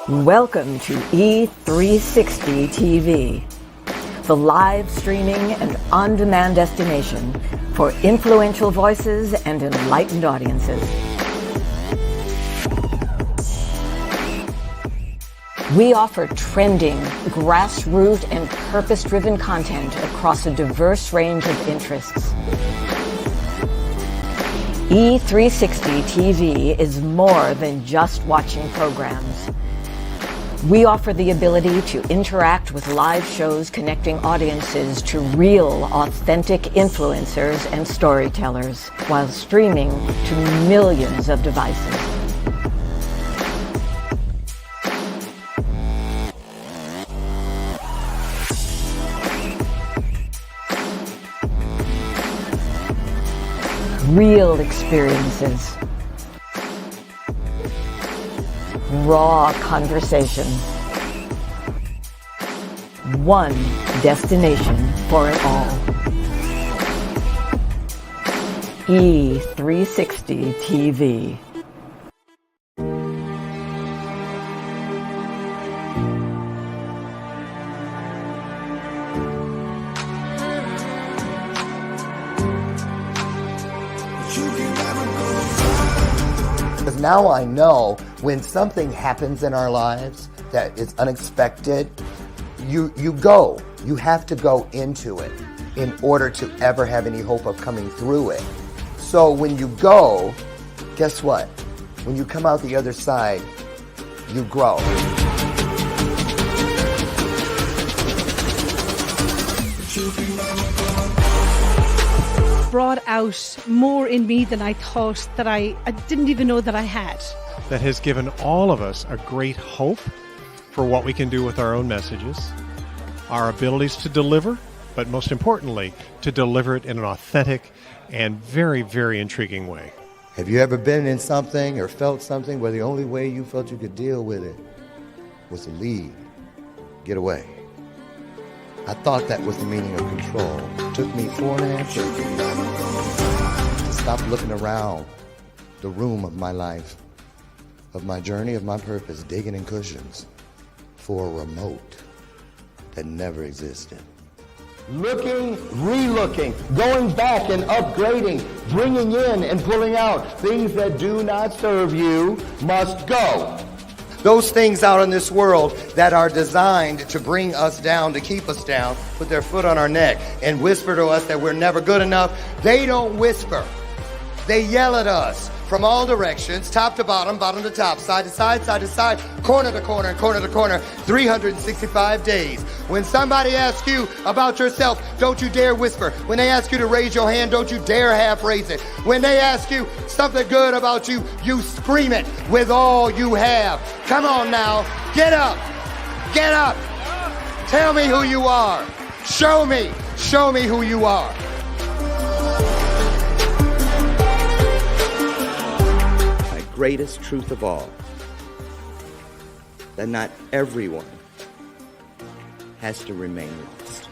Welcome to E360 TV, the live streaming and on-demand destination for influential voices and enlightened audiences. We offer trending, grassroots, and purpose-driven content across a diverse range of interests. E360 TV is more than just watching programs. We offer the ability to interact with live shows connecting audiences to real, authentic influencers and storytellers while streaming to millions of devices. Real experiences. Raw conversation. One destination for it all. E360 TV. Because now I know when something happens in our lives that is unexpected, you have to go into it in order to ever have any hope of coming through it. So when you go, guess what? When you come out the other side, you grow. Brought out more in me than I thought that I didn't even know that I had. That has given all of us a great hope for what we can do with our own messages, our abilities to deliver, but most importantly, to deliver it in an authentic and very, very intriguing way. Have you ever been in something or felt something where the only way you felt you could deal with it was to leave, get away? I thought that was the meaning of control. It took me 4.5 years to stop looking around the room of my life, of my journey, of my purpose, digging in cushions for a remote that never existed. Looking, re-looking, going back and upgrading, bringing in and pulling out. Things that do not serve you must go. Those things out in this world that are designed to bring us down, to keep us down, put their foot on our neck and whisper to us that we're never good enough, they don't whisper. They yell at us from all directions, top to bottom, bottom to top, side to side, side to side, corner to corner, and corner to corner, 365 days. When somebody asks you about yourself, don't you dare whisper. When they ask you to raise your hand, don't you dare half raise it. When they ask you something good about you, you scream it with all you have. Come on now, get up, get up. Tell me who you are. Show me who you are. Greatest truth of all, that not everyone has to remain lost.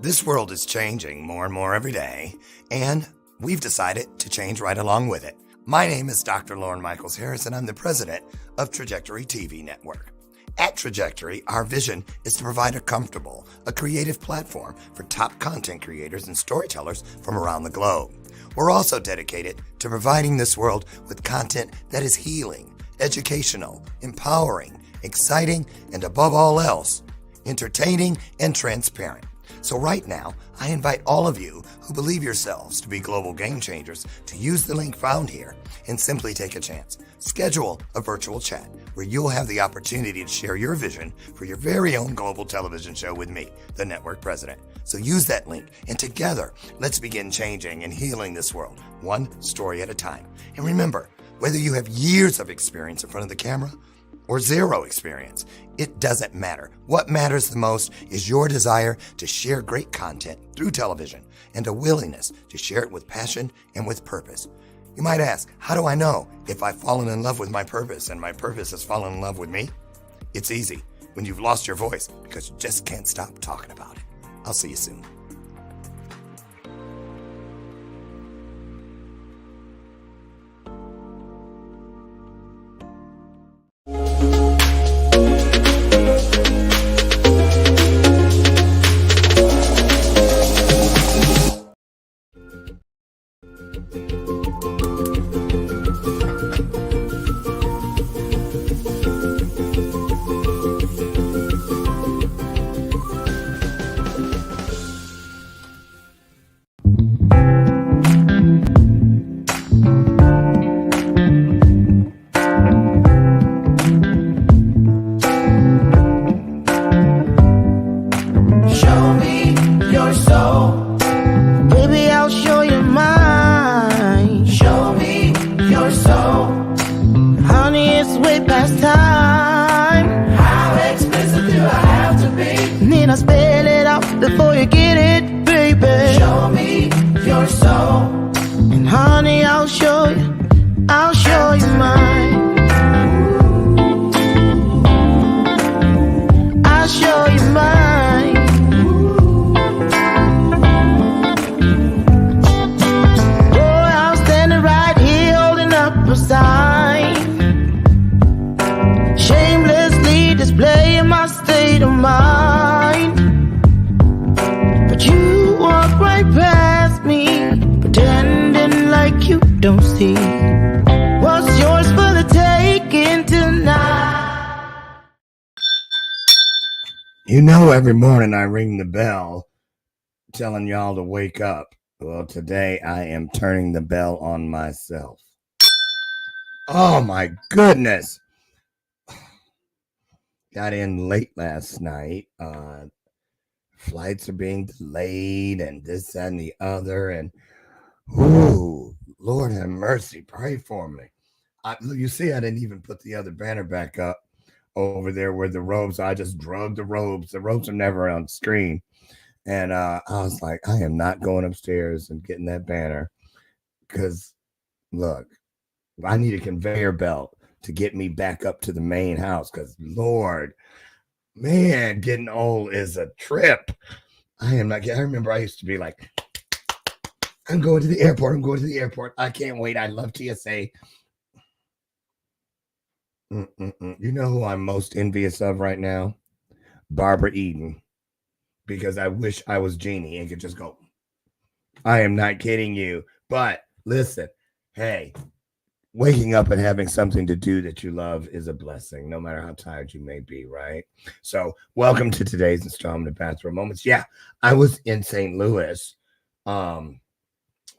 This world is changing more and more every day, and we've decided to change right along with it. My name is Dr. Lauren Michaels Harris, and I'm the president of Trajectory TV Network. At Trajectory, our vision is to provide a creative platform for top content creators and storytellers from around the globe. We're also dedicated to providing this world with content that is healing, educational, empowering, exciting, and above all else, entertaining and transparent. So right now, I invite all of you who believe yourselves to be global game changers to use the link found here and simply take a chance. Schedule a virtual chat where you'll have the opportunity to share your vision for your very own global television show with me, the network president. So use that link, and together, let's begin changing and healing this world, one story at a time. And remember, whether you have years of experience in front of the camera or zero experience, it doesn't matter. What matters the most is your desire to share great content through television and a willingness to share it with passion and with purpose. You might ask, how do I know if I've fallen in love with my purpose and my purpose has fallen in love with me? It's easy when you've lost your voice because you just can't stop talking about it. I'll see you soon. You know, every morning I ring the bell telling y'all to wake up. Well, today I am turning the bell on myself. Oh my goodness. Got in late last night. Flights are being delayed and this, that, and the other. And, ooh, Lord have mercy. Pray for me. You see, I didn't even put the other banner back up over there where the robes, I just drug the robes. The robes are never on screen. And I was like, I am not going upstairs and getting that banner because, look, I need a conveyor belt to get me back up to the main house because, Lord, man, getting old is a trip. I remember I used to be like, I'm going to the airport. I'm going to the airport. I can't wait. I love TSA. You know who I'm most envious of right now? Barbara Eden. Because I wish I was Jeannie and could just go, I am not kidding you. But listen, hey, waking up and having something to do that you love is a blessing, no matter how tired you may be, right? So welcome to today's installment of Bathrobe Moments. Yeah, I was in St. Louis.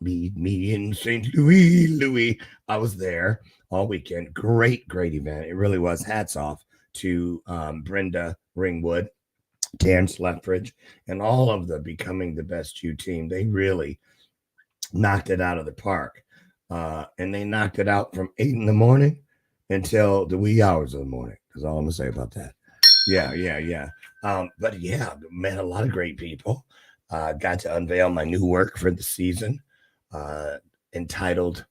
Me in St. Louis. I was there all weekend. Great event. It really was. Hats off to Brenda Ringwood, Terrence Lethbridge, and all of the Becoming the Best You team. They really knocked it out of the park. And they knocked it out from 8 in the morning until the wee hours of the morning. That's all I'm going to say about that. Yeah. But yeah, met a lot of great people. Got to unveil my new work for the season, entitled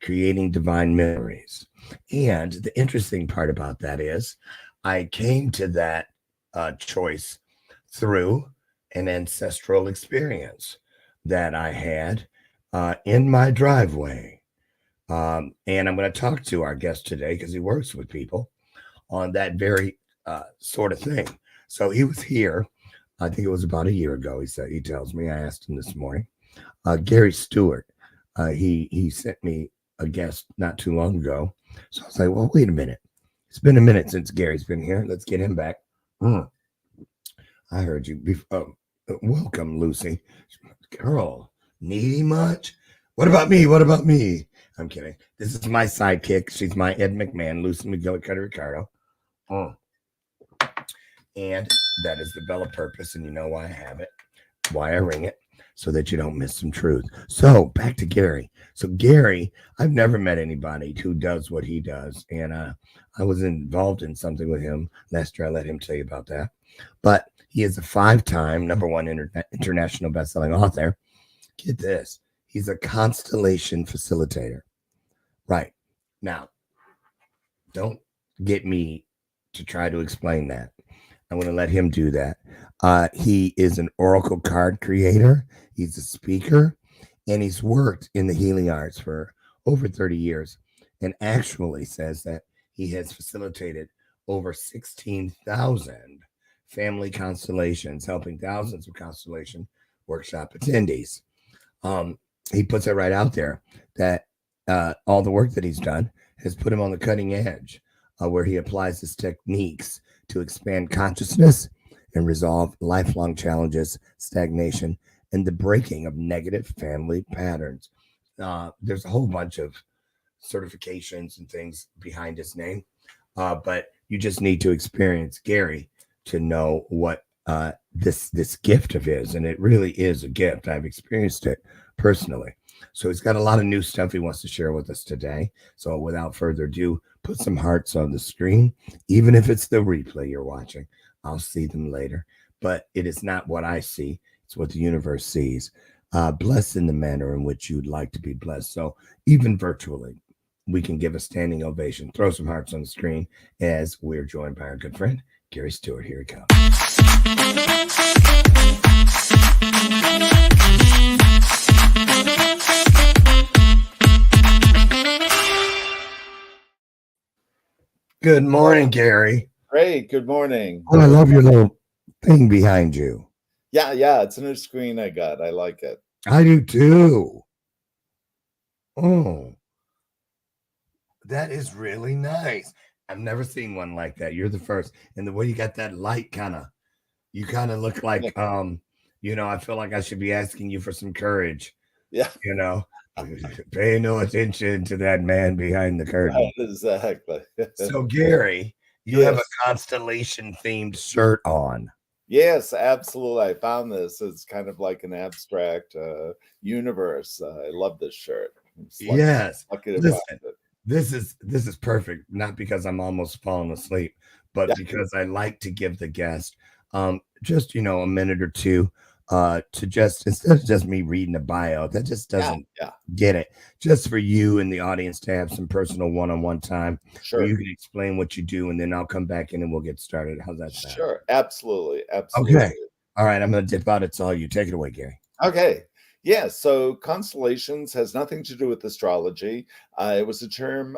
Creating Divine Memories. And the interesting part about that is I came to that choice through an ancestral experience that I had in my driveway. And I'm going to talk to our guest today because he works with people on that very sort of thing. So he was here, I think it was about a year ago. He tells me, I asked him this morning, Gary Stewart. He sent me a guest not too long ago. So I was like, well, wait a minute. It's been a minute since Gary's been here. Let's get him back. I heard you before. Welcome, Lucy. Girl, needy much? What about me? I'm kidding. This is my sidekick. She's my Ed McMahon, Lucy McGillicuddy Ricardo. And that is the bell of purpose. And you know why I have it, why I ring it, so that you don't miss some truth. So back to Gary. So Gary, I've never met anybody who does what he does. And I was involved in something with him last year. I let him tell you about that. But he is a 5-time #1 international best-selling author. Get this. He's a constellation facilitator. Right. Now, don't get me to try to explain that. I'm going to let him do that. He is an oracle card creator. He's a speaker, and he's worked in the healing arts for over 30 years, and actually says that he has facilitated over 16,000 family constellations, helping thousands of constellation workshop attendees. He puts it right out there that all the work that he's done has put him on the cutting edge, where he applies his techniques to expand consciousness and resolve lifelong challenges, stagnation, and the breaking of negative family patterns. There's a whole bunch of certifications and things behind his name, but you just need to experience Gary to know what this gift of his, and it really is a gift. I've experienced it personally. So he's got a lot of new stuff he wants to share with us today. So without further ado, put some hearts on the screen, even if it's the replay you're watching. I'll see them later, but it is not what I see. It's what the universe sees. Bless in the manner in which you'd like to be blessed. So even virtually, we can give a standing ovation. Throw some hearts on the screen as we're joined by our good friend, Gary Stewart. Here he comes. Good morning, Gary. Great. Good morning. Oh, I love your little thing behind you. Yeah. It's a new screen I got. I like it. I do too. Oh, that is really nice. I've never seen one like that. You're the first. And the way you got that light you kind of look like, I feel like I should be asking you for some courage. Yeah. Pay no attention to that man behind the curtain. Exactly. So, Gary, you have a constellation themed shirt on. Yes, absolutely. I found this. It's kind of like an abstract universe. I love this shirt. Yes. Listen, this is perfect. Not because I'm almost falling asleep, but because I like to give the guest just a minute or two to just, instead of just me reading a bio that just doesn't get it, just for you and the audience to have some personal one-on-one time where you can explain what you do, and then I'll come back in and we'll get started. How's that sound? Sure. Absolutely. Okay. All right, I'm gonna dip out. It's all you. Take it away, Gary. Okay. Yeah, so constellations has nothing to do with astrology. It was a term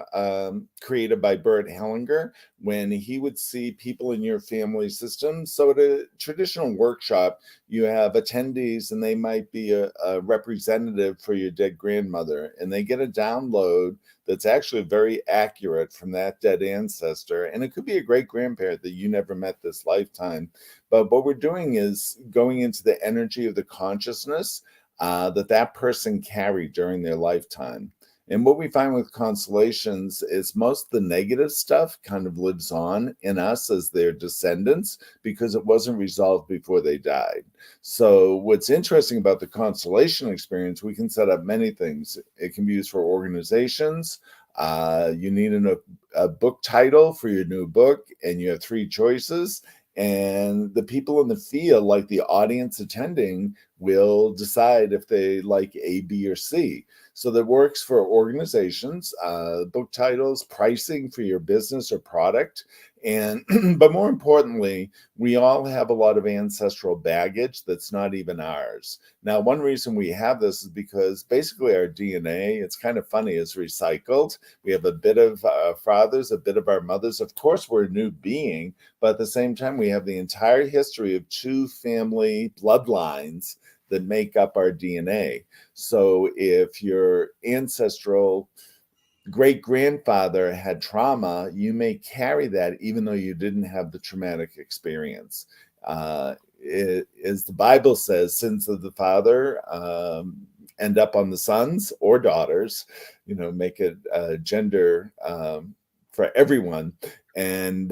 created by Bert Hellinger when he would see people in your family system. So at a traditional workshop, you have attendees and they might be a representative for your dead grandmother, and they get a download that's actually very accurate from that dead ancestor. And it could be a great grandparent that you never met this lifetime. But what we're doing is going into the energy of the consciousness that person carried during their lifetime. And what we find with constellations is most of the negative stuff kind of lives on in us as their descendants because it wasn't resolved before they died. So what's interesting about the constellation experience, we can set up many things. It can be used for organizations. You need a book title for your new book, and you have 3 choices. And the people in the field, like the audience attending, will decide if they like A, B, or C. So that works for organizations, book titles, pricing for your business or product. And but more importantly, we all have a lot of ancestral baggage that's not even ours. Now, one reason we have this is because basically our DNA, it's kind of funny, is recycled. We have a bit of our fathers, a bit of our mothers. Of course, we're a new being, but at the same time, we have the entire history of 2 family bloodlines that make up our DNA. So if your ancestral great-grandfather had trauma, you may carry that even though you didn't have the traumatic experience. As the Bible says, sins of the father end up on the sons or daughters, make it gender for everyone. And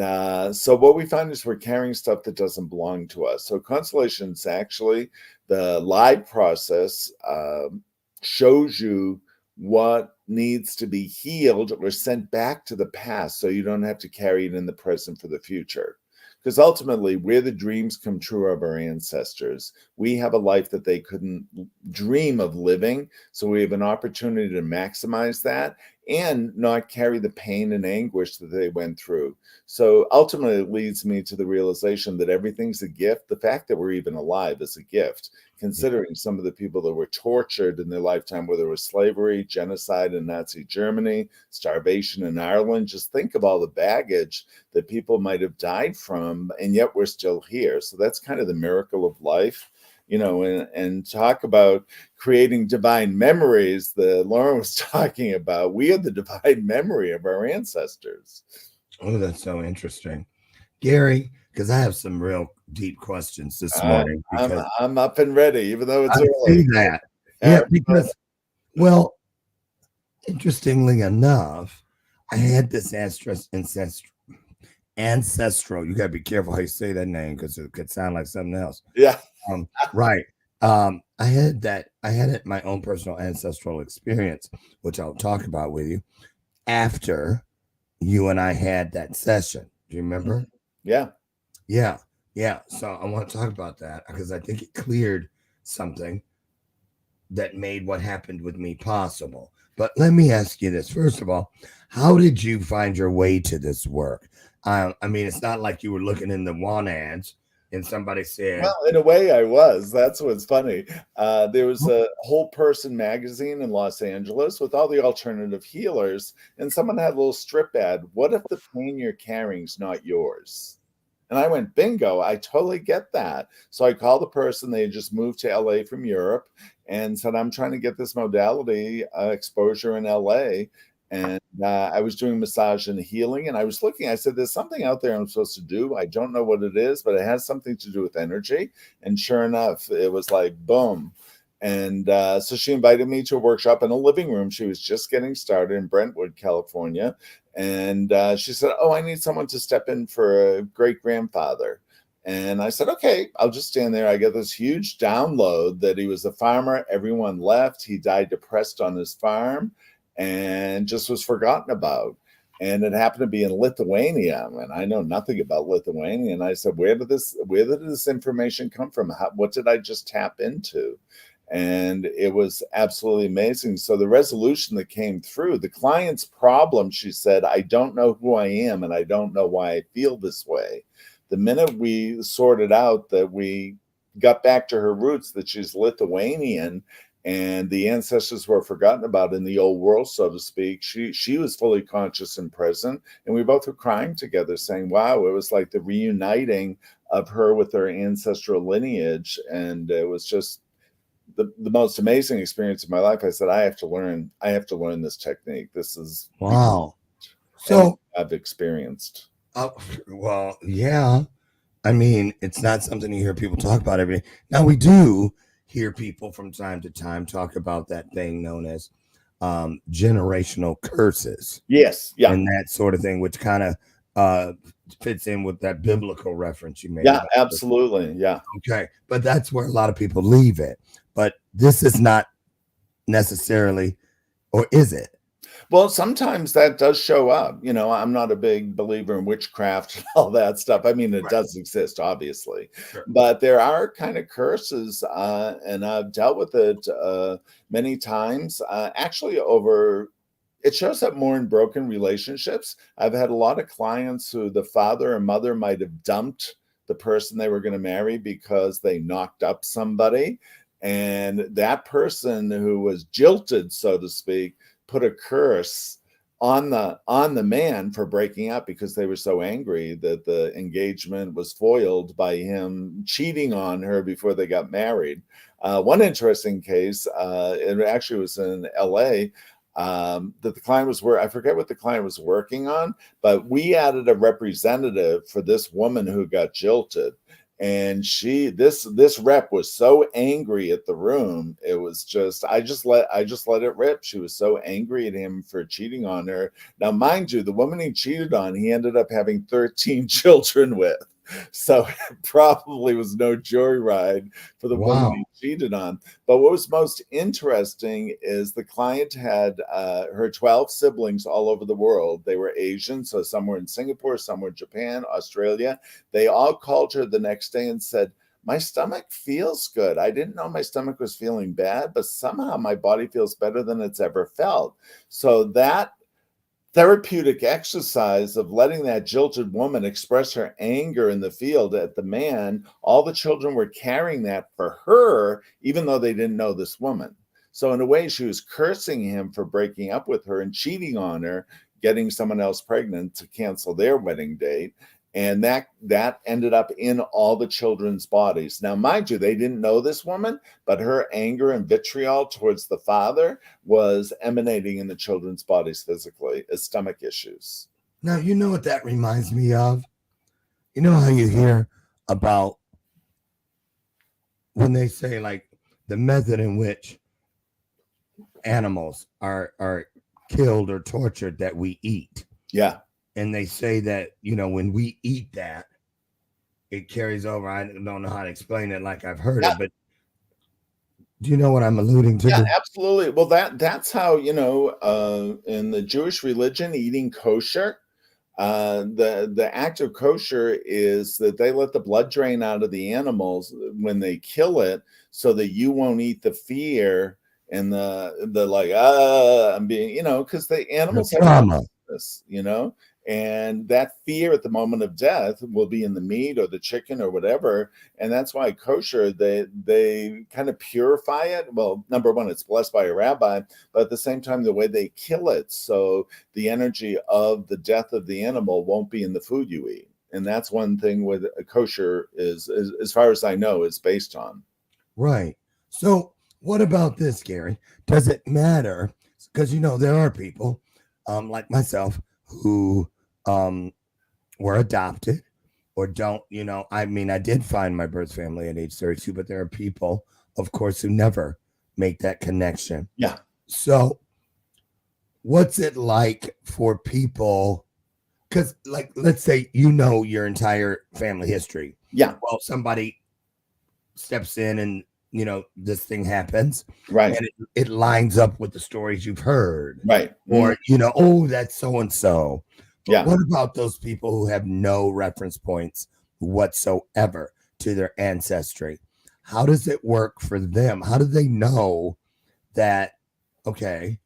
so what we find is we're carrying stuff that doesn't belong to us. So constellations, actually, the live process shows you what needs to be healed or sent back to the past so you don't have to carry it in the present for the future. Because ultimately, we're the dreams come true of our ancestors. We have a life that they couldn't dream of living. So we have an opportunity to maximize that. and not carry the pain and anguish that they went through. So ultimately, it leads me to the realization that everything's a gift. The fact that we're even alive is a gift, considering some of the people that were tortured in their lifetime, whether it was slavery, genocide in Nazi Germany, starvation in Ireland. Just think of all the baggage that people might have died from, and yet we're still here. So that's kind of the miracle of life. And talk about creating divine memories that Lauren was talking about. We are the divine memory of our ancestors. Oh, that's so interesting. Gary, because I have some real deep questions this morning. Because I'm up and ready, even though it's I early. see that. Yeah, because, well, interestingly enough, I had this ancestral. You got to be careful how you say that name because it could sound like something else. Yeah. Right. I had my own personal ancestral experience, which I'll talk about with you after you and I had that session. Do you remember? Yeah. Yeah. Yeah. So I want to talk about that because I think it cleared something that made what happened with me possible. But let me ask you this. First of all, how did you find your way to this work? I mean, it's not like you were looking in the want ads and somebody said, Well, in a way, I was. That's what's funny. There was a Whole Person magazine in Los Angeles with all the alternative healers, and someone had a little strip ad. What if the pain you're carrying is not yours? And I went, bingo, I totally get that. So I called the person. They had just moved to LA from Europe and said, I'm trying to get this modality exposure in LA. And I was doing massage and healing. And I was looking, I said, there's something out there I'm supposed to do. I don't know what it is, but it has something to do with energy. And sure enough, it was like, boom. And so she invited me to a workshop in a living room. She was just getting started in Brentwood, California. And she said, oh, I need someone to step in for a great grandfather. And I said, okay, I'll just stand there. I get this huge download that he was a farmer. Everyone left. He died depressed on his farm and just was forgotten about. And it happened to be in Lithuania. And I know nothing about Lithuania. And I said, where did this information come from? What did I just tap into? And it was absolutely amazing. So the resolution that came through, the client's problem, she said, I don't know who I am and I don't know why I feel this way. The minute we sorted out that we got back to her roots, that she's Lithuanian and the ancestors were forgotten about in the old world, so to speak, she was fully conscious and present. And we both were crying together saying, wow, it was like the reuniting of her with her ancestral lineage. And it was just the most amazing experience of my life. I said, I have to learn this technique. This is wow. So I've experienced. Well, yeah. I mean, it's not something you hear people talk about every day. Now we do hear people from time to time talk about that thing known as generational curses. Yes. Yeah. And that sort of thing, which kind of fits in with that biblical reference you made. Yeah, absolutely. Yeah. Okay. But that's where a lot of people leave it. But this is not necessarily, or is it? Well, sometimes that does show up. I'm not a big believer in witchcraft and all that stuff. I mean, it does exist, obviously, but there are kind of curses, and I've dealt with it many times. Actually, it shows up more in broken relationships. I've had a lot of clients who the father or mother might have dumped the person they were going to marry because they knocked up somebody. And that person who was jilted, so to speak, put a curse on the man for breaking up because they were so angry that the engagement was foiled by him cheating on her before they got married. One interesting case, it actually was in LA, that the client was I forget what the client was working on, but we added a representative for this woman who got jilted. And this rep was so angry at the room. It was just, I just let it rip. She was so angry at him for cheating on her. Now, mind you, the woman he cheated on, he ended up having 13 children with. So it probably was no joyride for the woman he cheated on. But what was most interesting is the client had her 12 siblings all over the world. They were Asian, so some were in Singapore, some were in Japan, Australia. They all called her the next day and said, my stomach feels good. I didn't know my stomach was feeling bad, but somehow my body feels better than it's ever felt. So that therapeutic exercise of letting that jilted woman express her anger in the field at the man. All the children were carrying that for her, even though they didn't know this woman. So in a way, she was cursing him for breaking up with her and cheating on her, getting someone else pregnant to cancel their wedding date. And that ended up in all the children's bodies. Now, mind you, they didn't know this woman, but her anger and vitriol towards the father was emanating in the children's bodies physically as stomach issues. Now, you know what that reminds me of? You know how you hear about when they say like the method in which animals are killed or tortured that we eat. Yeah. And they say that, you know, when we eat that, it carries over. I don't know how to explain it like I've heard it, but do you know what I'm alluding to? Yeah, absolutely. Well, that's how, you know, in the Jewish religion, eating kosher, the act of kosher is that they let the blood drain out of the animals when they kill it, so that you won't eat the fear and the like, I'm being, you know, because the animals have trauma, this, you know, and that fear at the moment of death will be in the meat or the chicken or whatever. And that's why kosher, they kind of purify it. Well, number one, it's blessed by a rabbi, but at the same time, the way they kill it, so the energy of the death of the animal won't be in the food you eat. And that's one thing with kosher is as far as I know, is based on. Right. So what about this, Gary? Does it matter? Because, you know, there are people like myself who were adopted or don't, you know, I mean, I did find my birth family at age 32, but there are people, of course, who never make that connection. Yeah. So what's it like for people? Because, like, let's say, you know, your entire family history. Yeah. Well, somebody steps in and, you know, this thing happens. Right. And it lines up with the stories you've heard. Right. Or, you know, oh, that's so-and-so. But Yeah. what about those people who have no reference points whatsoever to their ancestry? How does it work for them? How do they know that, okay,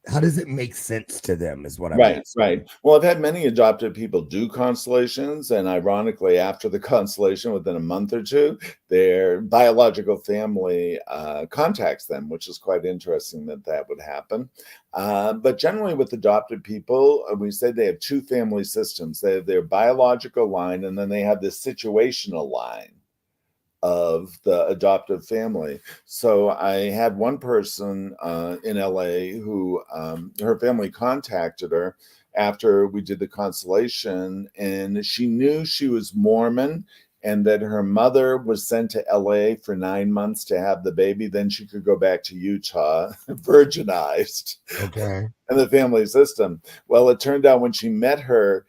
how does it make sense to them is what I'm asking. Right. Well, I've had many adopted people do constellations, and ironically, after the constellation, within a month or two, their biological family contacts them, which is quite interesting that would happen. But generally with adopted people, we say they have two family systems. They have their biological line, and then they have this situational line of the adoptive family. So I had one person in LA who her family contacted her after we did the constellation, and she knew she was Mormon and that her mother was sent to LA for 9 months to have the baby. Then she could go back to Utah, virginized. Okay. And the family system. Well, it turned out when she met her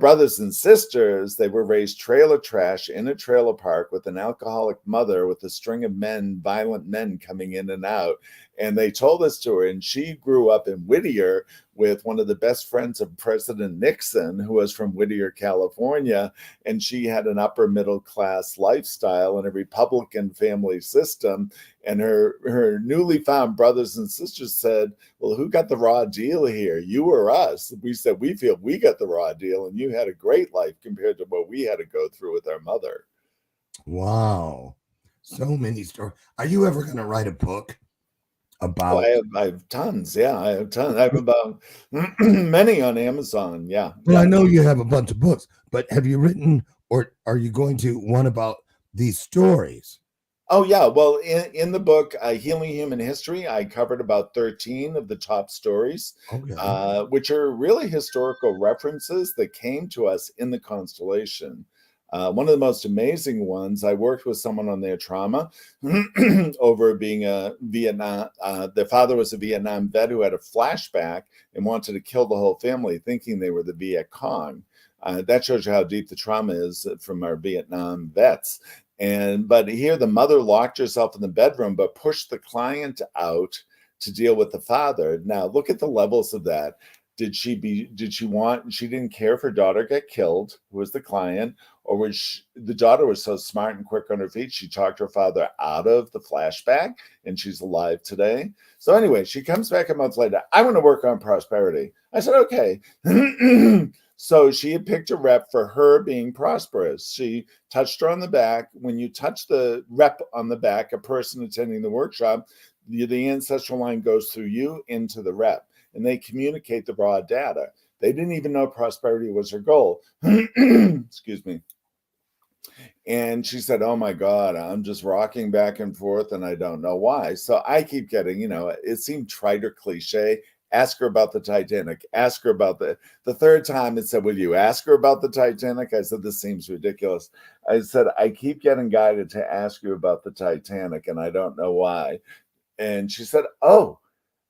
brothers and sisters, they were raised trailer trash in a trailer park with an alcoholic mother with a string of men, violent men coming in and out. And they told this to her, and she grew up in Whittier with one of the best friends of President Nixon, who was from Whittier, California. And she had an upper middle class lifestyle and a Republican family system. And her newly found brothers and sisters said, well, who got the raw deal here? You or us? We said, we feel we got the raw deal, and you had a great life compared to what we had to go through with our mother. Wow. So many stories. Are you ever going to write a book about? I have tons. Yeah, I have tons. I have about many on Amazon. Yeah. Well, I know you have a bunch of books, but have you written, or are you going to, one about these stories? Oh, yeah. Well, in the book, Healing Human History, I covered about 13 of the top stories, which are really historical references that came to us in the constellation. One of the most amazing ones, I worked with someone on their trauma over being a Vietnam. Their father was a Vietnam vet who had a flashback and wanted to kill the whole family, thinking they were the Viet Cong. That shows you how deep the trauma is from our Vietnam vets. But here the mother locked herself in the bedroom, but pushed the client out to deal with the father. Now look at the levels of that. Did she didn't care if her daughter got killed, who was the client, or the daughter was so smart and quick on her feet, she talked her father out of the flashback, and she's alive today. So anyway, she comes back a month later. I want to work on prosperity. I said, okay. So she had picked a rep for her being prosperous. She touched her on the back. When you touch the rep on the back, a person attending the workshop, the ancestral line goes through you into the rep, and they communicate the raw data. They didn't even know prosperity was her goal. Excuse me. And she said, oh my God, I'm just rocking back and forth and I don't know why. So I keep getting, it seemed trite or cliche. Ask her about the Titanic. Ask her about the third time it said, will you ask her about the Titanic? I said, this seems ridiculous. I said, I keep getting guided to ask you about the Titanic and I don't know why. And she said, oh,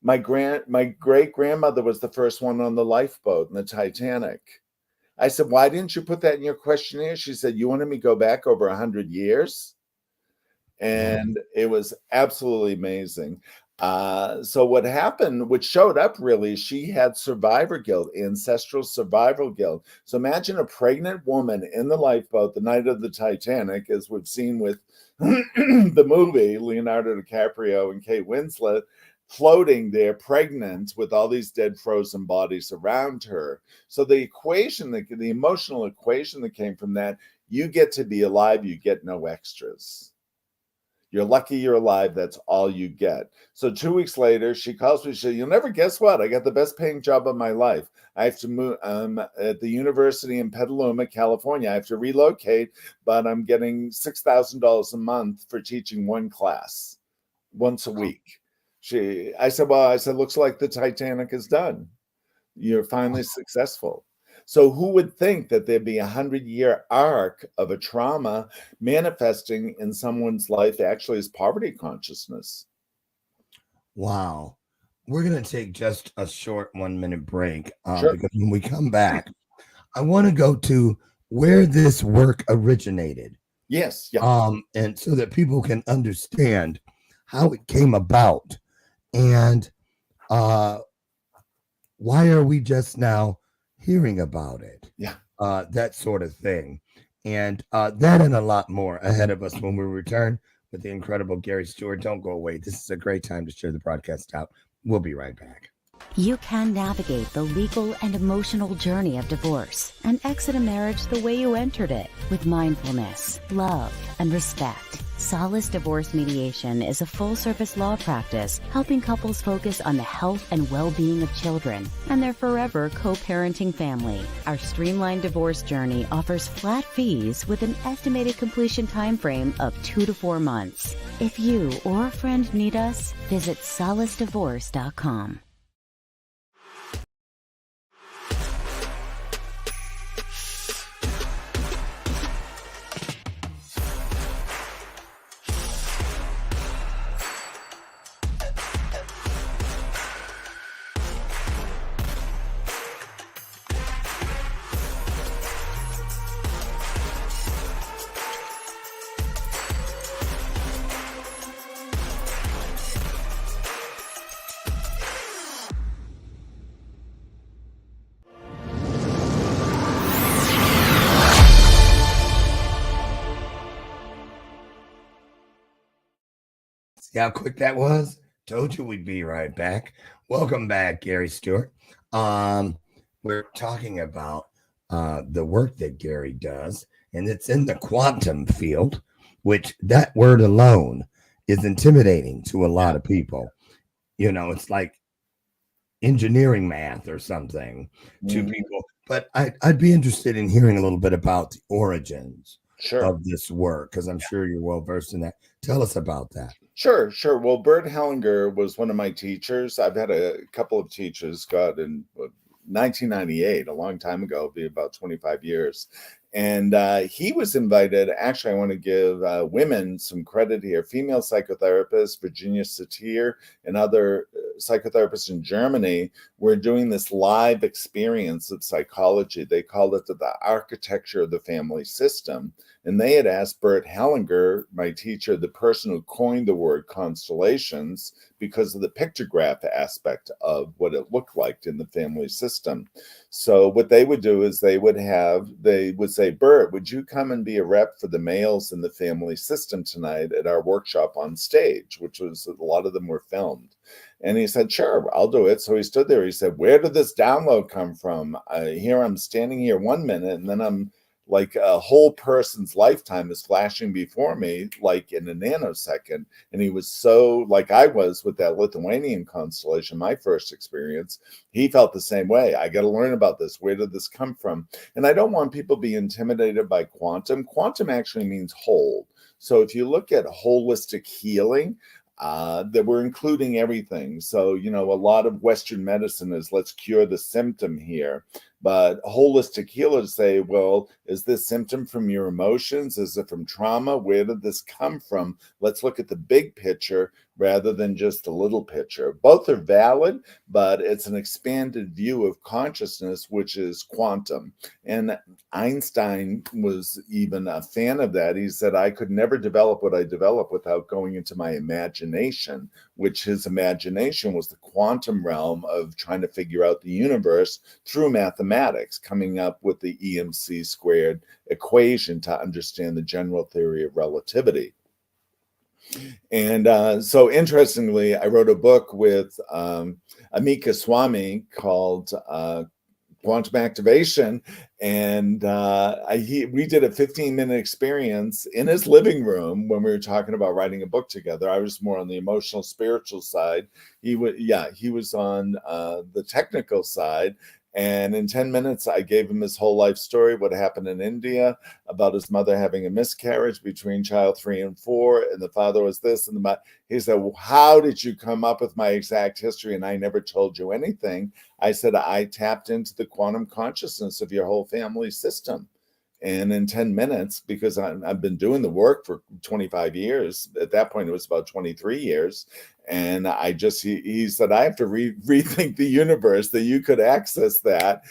my great grandmother was the first one on the lifeboat in the Titanic. I said, why didn't you put that in your questionnaire? She said, you wanted me to go back over 100 years? And it was absolutely amazing. So what happened, what showed up really, she had survivor guilt, ancestral survival guilt. So imagine a pregnant woman in the lifeboat the night of the Titanic, as we've seen with the movie, Leonardo DiCaprio and Kate Winslet, floating there pregnant with all these dead frozen bodies around her. So the equation, the emotional equation that came from that, you get to be alive, you get no extras. You're lucky you're alive. That's all you get. So 2 weeks later, she calls me. She said, you'll never guess what? I got the best paying job of my life. I have to move at the university in Petaluma, California. I have to relocate, but I'm getting $6,000 a month for teaching one class once a week. I said, looks like the Titanic is done. You're finally successful. So who would think that there'd be 100-year arc of a trauma manifesting in someone's life actually as poverty consciousness? Wow. We're going to take just a short 1-minute break Sure. because when we come back, I want to go to where this work originated. Yes. Yeah. And so that people can understand how it came about and why are we just now hearing about it? Yeah. That sort of thing. And that and a lot more ahead of us when we return with the incredible Gary Stewart. Don't go away. This is a great time to share the broadcast out. We'll be right back. You can navigate the legal and emotional journey of divorce and exit a marriage the way you entered it, with mindfulness, love, and respect. Solace Divorce Mediation is a full-service law practice helping couples focus on the health and well-being of children and their forever co-parenting family. Our streamlined divorce journey offers flat fees with an estimated completion time frame of 2 to 4 months. If you or a friend need us, visit solacedivorce.com. See how quick that was? Told you we'd be right back. Welcome back, Gary Stewart. We're talking about the work that Gary does, and it's in the quantum field, which that word alone is intimidating to a lot of people. It's like engineering math or something to people. But I'd be interested in hearing a little bit about the origins of this work, because I'm sure you're well versed in that. Tell us about that. Sure. Well, Bert Hellinger was one of my teachers. I've had a couple of teachers, God, in 1998, a long time ago, it'll be about 25 years. And he was invited. Actually, I want to give women some credit here. Female psychotherapist Virginia Satir and other psychotherapists in Germany were doing this live experience of psychology. They called it the architecture of the family system. And they had asked Bert Hellinger, my teacher, the person who coined the word constellations, because of the pictograph aspect of what it looked like in the family system. So what they would do is they would say, Bert, would you come and be a rep for the males in the family system tonight at our workshop on stage, which was, a lot of them were filmed. And he said, sure, I'll do it. So he stood there. He said, where did this download come from? Here I'm standing here 1 minute, and then I'm like a whole person's lifetime is flashing before me, like in a nanosecond. And he was so, like I was with that Lithuanian constellation, my first experience, he felt the same way. I got to learn about this. Where did this come from? And I don't want people to be intimidated by quantum. Quantum actually means whole. So if you look at holistic healing, that we're including everything. So, a lot of Western medicine is let's cure the symptom here. But holistic healers say, well, is this symptom from your emotions? Is it from trauma? Where did this come from? Let's look at the big picture rather than just the little picture. Both are valid, but it's an expanded view of consciousness, which is quantum. And Einstein was even a fan of that. He said, I could never develop what I developed without going into my imagination, which his imagination was the quantum realm of trying to figure out the universe through mathematics, coming up with the EMC squared equation to understand the general theory of relativity. And so interestingly, I wrote a book with Amika Swami called Quantum Activation, and we did a 15-minute experience in his living room when we were talking about writing a book together. I was more on the emotional, spiritual side. He was on the technical side. And in 10 minutes, I gave him his whole life story, what happened in India, about his mother having a miscarriage between child 3 and 4, and the father was this, and he said, well, how did you come up with my exact history? And I never told you anything. I said, I tapped into the quantum consciousness of your whole family system. And in 10 minutes, because I've been doing the work for 25 years, at that point, it was about 23 years. And he said, I have to rethink the universe, that you could access that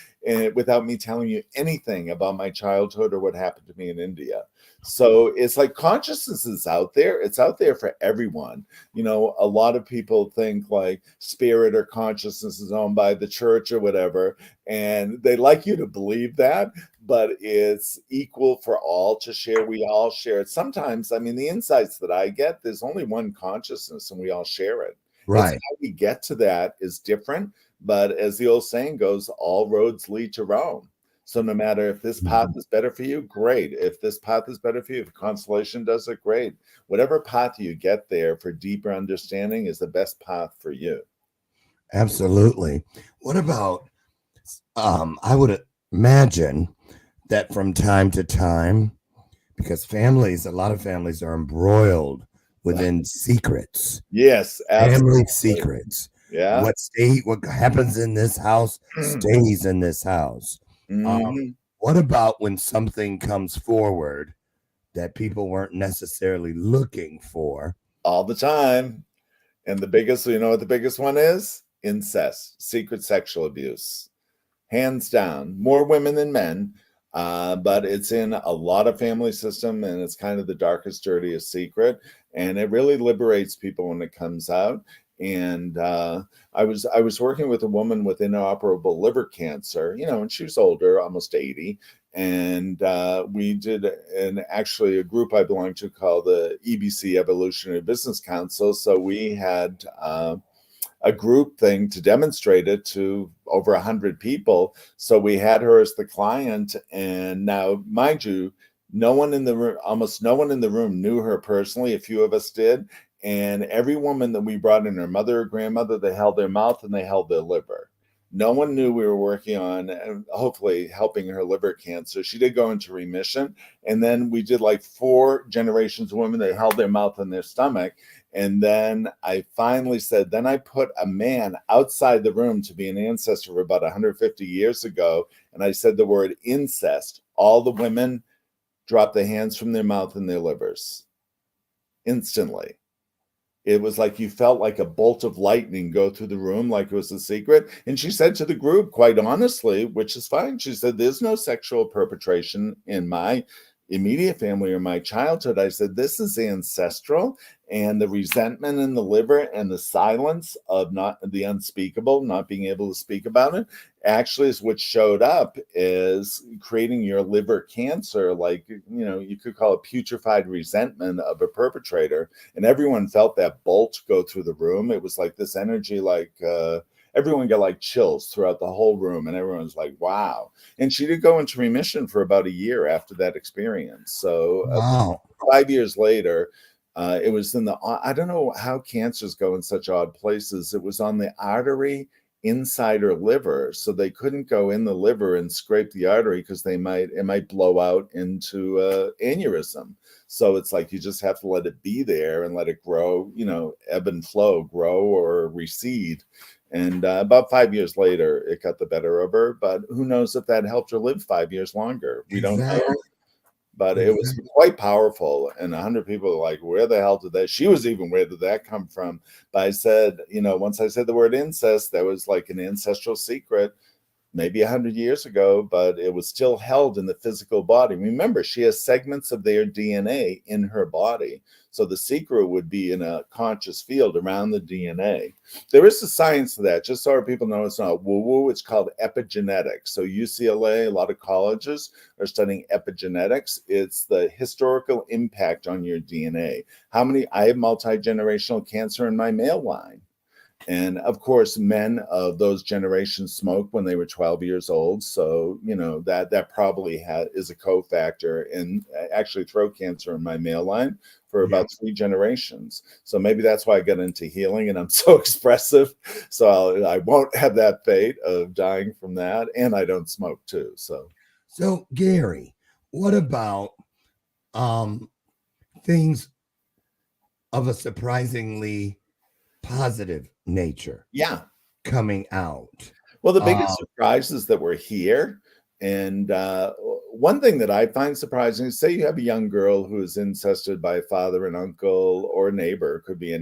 without me telling you anything about my childhood or what happened to me in India. So it's like consciousness is out there. It's out there for everyone. A lot of people think like spirit or consciousness is owned by the church or whatever. And they like you to believe that, but it's equal for all to share. We all share it. Sometimes, the insights that I get, there's only one consciousness and we all share it. Right. It's how we get to that is different. But as the old saying goes, all roads lead to Rome. So no matter if this path is better for you, great. If this path is better for you, if Constellation does it, great. Whatever path you get there for deeper understanding is the best path for you. Absolutely. What about, I would imagine that from time to time, because a lot of families are embroiled within secrets. Yes, absolutely. Family secrets. Yeah. What happens in this house stays in this house. What about when something comes forward that people weren't necessarily looking for? All the time. And the biggest, what the biggest one is? Incest, secret sexual abuse. Hands down, more women than men, but it's in a lot of family system, and it's kind of the darkest, dirtiest secret. And it really liberates people when it comes out. And I was working with a woman with inoperable liver cancer, and she was older, almost 80. And we did actually a group I belong to called the EBC Evolutionary Business Council. So we had a group thing to demonstrate it to over 100 people. So we had her as the client. And now, mind you, almost no one in the room knew her personally. A few of us did. And every woman that we brought in, her mother or grandmother, they held their mouth and they held their liver. No one knew we were working on, hopefully, helping her liver cancer. She did go into remission. And then we did like 4 generations of women. They held their mouth and their stomach. And then I finally said, then I put a man outside the room to be an ancestor for about 150 years ago. And I said the word incest. All the women dropped their hands from their mouth and their livers instantly. It was like you felt like a bolt of lightning go through the room, like it was a secret. And she said to the group, quite honestly, which is fine, she said, there's no sexual perpetration in my immediate family or my childhood. I said, this is ancestral, and the resentment in the liver and the silence of not the unspeakable, not being able to speak about it, actually is what showed up is creating your liver cancer. Like, you could call it putrefied resentment of a perpetrator. And everyone felt that bolt go through the room. It was like this energy, like everyone got like chills throughout the whole room, and everyone's like, wow. And she did go into remission for about a year after that experience. So Wow. 5 years later, it was in the, I don't know how cancers go in such odd places. It was on the artery inside her liver. So they couldn't go in the liver and scrape the artery because it might blow out into aneurysm. So it's like you just have to let it be there and let it grow, ebb and flow, grow or recede. And about 5 years later, it got the better of her. But who knows if that helped her live 5 years longer? We don't know. Exactly. But it was quite powerful. And 100 people are like, where the hell did that? She was even, where did that come from? But I said, once I said the word incest, that was like an ancestral secret, maybe 100 years ago, but it was still held in the physical body. Remember, she has segments of their DNA in her body. So the secret would be in a conscious field around the DNA. There is a science to that, just so our people know it's not woo-woo. It's called epigenetics. So UCLA, a lot of colleges are studying epigenetics. It's the historical impact on your DNA. I have multi-generational cancer in my male line. And of course, men of those generations smoked when they were 12 years old. So, that probably is a cofactor in actually throat cancer in my male line for about 3 generations. So maybe that's why I got into healing and I'm so expressive. So I won't have that fate of dying from that. And I don't smoke too. So Gary, what about things of a surprisingly positive nature coming out? Well, the biggest surprise is that we're here. And one thing that I find surprising is, say you have a young girl who is incested by a father and uncle or a neighbor, could be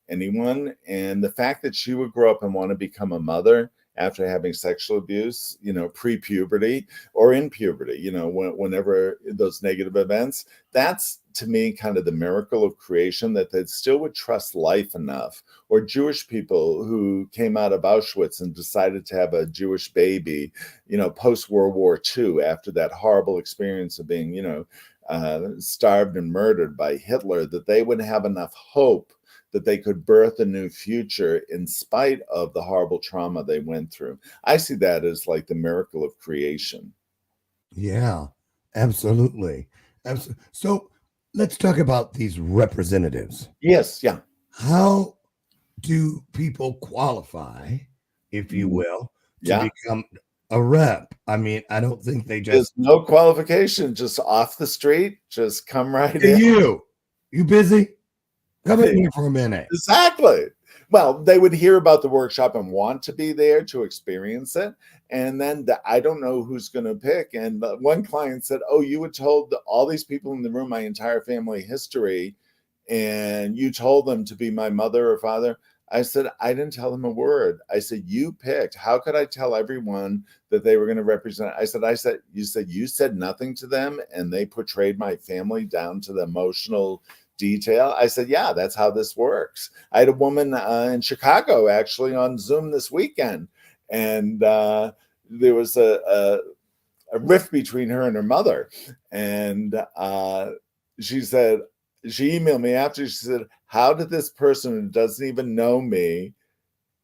anyone. And the fact that she would grow up and want to become a mother after having sexual abuse, pre-puberty or in puberty, whenever those negative events, that's to me kind of the miracle of creation, that they still would trust life enough. Or Jewish people who came out of Auschwitz and decided to have a Jewish baby, post World War II, after that horrible experience of being, starved and murdered by Hitler, that they would have enough hope that they could birth a new future in spite of the horrible trauma they went through. I see that as like the miracle of creation. Yeah, absolutely. So let's talk about these representatives. Yes, yeah. How do people qualify, if you will, to become a rep? I mean, I don't think they just... There's no qualification, just off the street, just come right in. You busy? Come in here for a minute. Exactly. Well, they would hear about the workshop and want to be there to experience it. And then I don't know who's going to pick. And one client said, oh, you had told all these people in the room my entire family history, and you told them to be my mother or father. I said, I didn't tell them a word. I said, you picked. How could I tell everyone that they were going to represent? I said, you said nothing to them, and they portrayed my family down to the emotional detail. I said, yeah, that's how this works. I had a woman in Chicago actually on Zoom this weekend, and there was a rift between her and her mother. And she emailed me after. She said, how did this person who doesn't even know me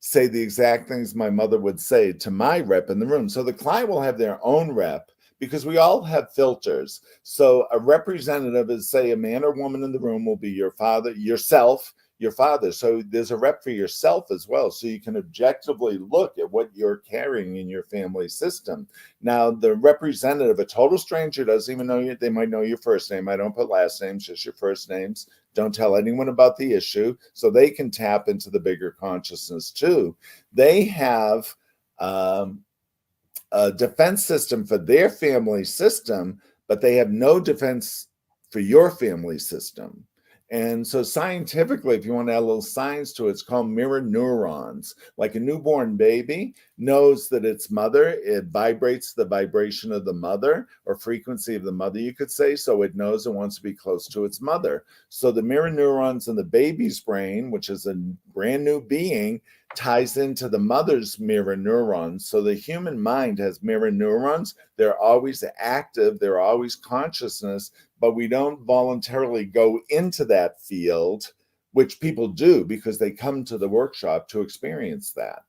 say the exact things my mother would say to my rep in the room? So the client will have their own rep, because we all have filters. So a representative is, say, a man or woman in the room will be your father, yourself, your father. So there's a rep for yourself as well. So you can objectively look at what you're carrying in your family system. Now, the representative, a total stranger, doesn't even know you. They might know your first name. I don't put last names, just your first names. Don't tell anyone about the issue, so they can tap into the bigger consciousness too. They have a defense system for their family system, but they have no defense for your family system. And so scientifically, if you want to add a little science to it, it's called mirror neurons. Like a newborn baby knows that its mother, it vibrates the vibration of the mother, or frequency of the mother, you could say. So it knows it wants to be close to its mother. So the mirror neurons in the baby's brain, which is a brand new being, ties into the mother's mirror neurons. So the human mind has mirror neurons. They're always active. They're always consciousness, but we don't voluntarily go into that field, which people do because they come to the workshop to experience that.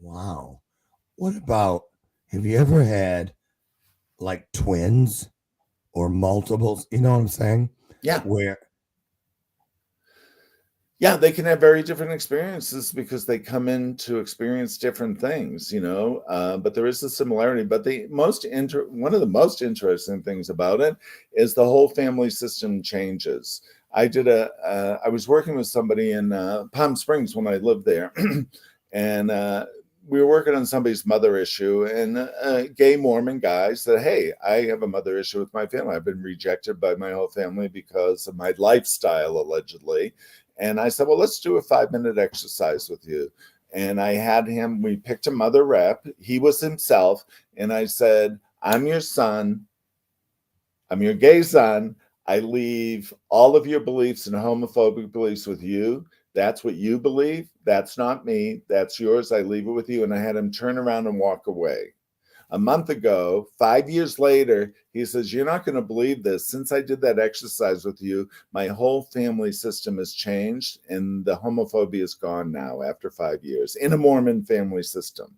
Wow. What about, have you ever had like twins or multiples? You know what I'm saying? Yeah. Where, Yeah, they can have very different experiences because they come in to experience different things, but there is a similarity. But one of the most interesting things about it is the whole family system changes. I was working with somebody in Palm Springs when I lived there, and we were working on somebody's mother issue, and a gay Mormon guy said, "Hey, I have a mother issue with my family. I've been rejected by my whole family because of my lifestyle, allegedly." And I said, well, let's do a 5-minute exercise with you. And we picked a mother rep. He was himself. And I said, I'm your son. I'm your gay son. I leave all of your beliefs and homophobic beliefs with you. That's what you believe. That's not me. That's yours. I leave it with you. And I had him turn around and walk away. A month ago, 5 years later, he says, you're not going to believe this. Since I did that exercise with you, my whole family system has changed, and the homophobia is gone now after 5 years in a Mormon family system.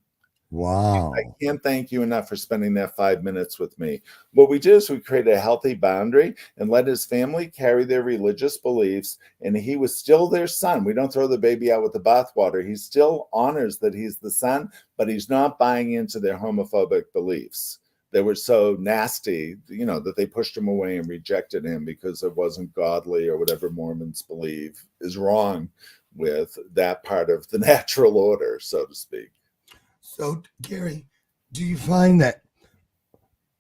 wow. I can't thank you enough for spending that 5 minutes with me. What we did is we created a healthy boundary and let his family carry their religious beliefs, and he was still their son. We don't throw the baby out with the bathwater. He still honors that he's the son, but he's not buying into their homophobic beliefs. They were so nasty, that they pushed him away and rejected him because it wasn't godly, or whatever Mormons believe is wrong with that part of the natural order, so to speak. So, Gary, do you find that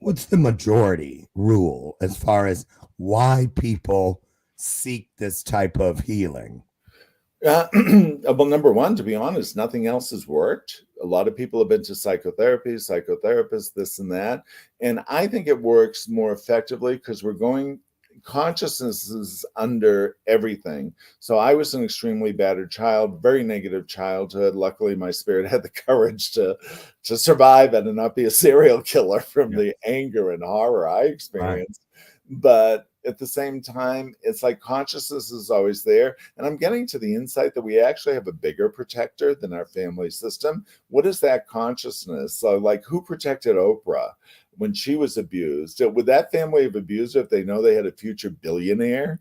what's the majority rule as far as why people seek this type of healing? Well, number one, to be honest, nothing else has worked. A lot of people have been to psychotherapy, psychotherapists, this and that. And I think it works more effectively because consciousness is under everything. So I was an extremely battered child, very negative childhood. Luckily, my spirit had the courage to survive it and not be a serial killer from the anger and horror I experienced. Right. But at the same time, it's like consciousness is always there. And I'm getting to the insight that we actually have a bigger protector than our family system. What is that consciousness? So, like, who protected Oprah when she was abused? Would that family have abused her if they know they had a future billionaire?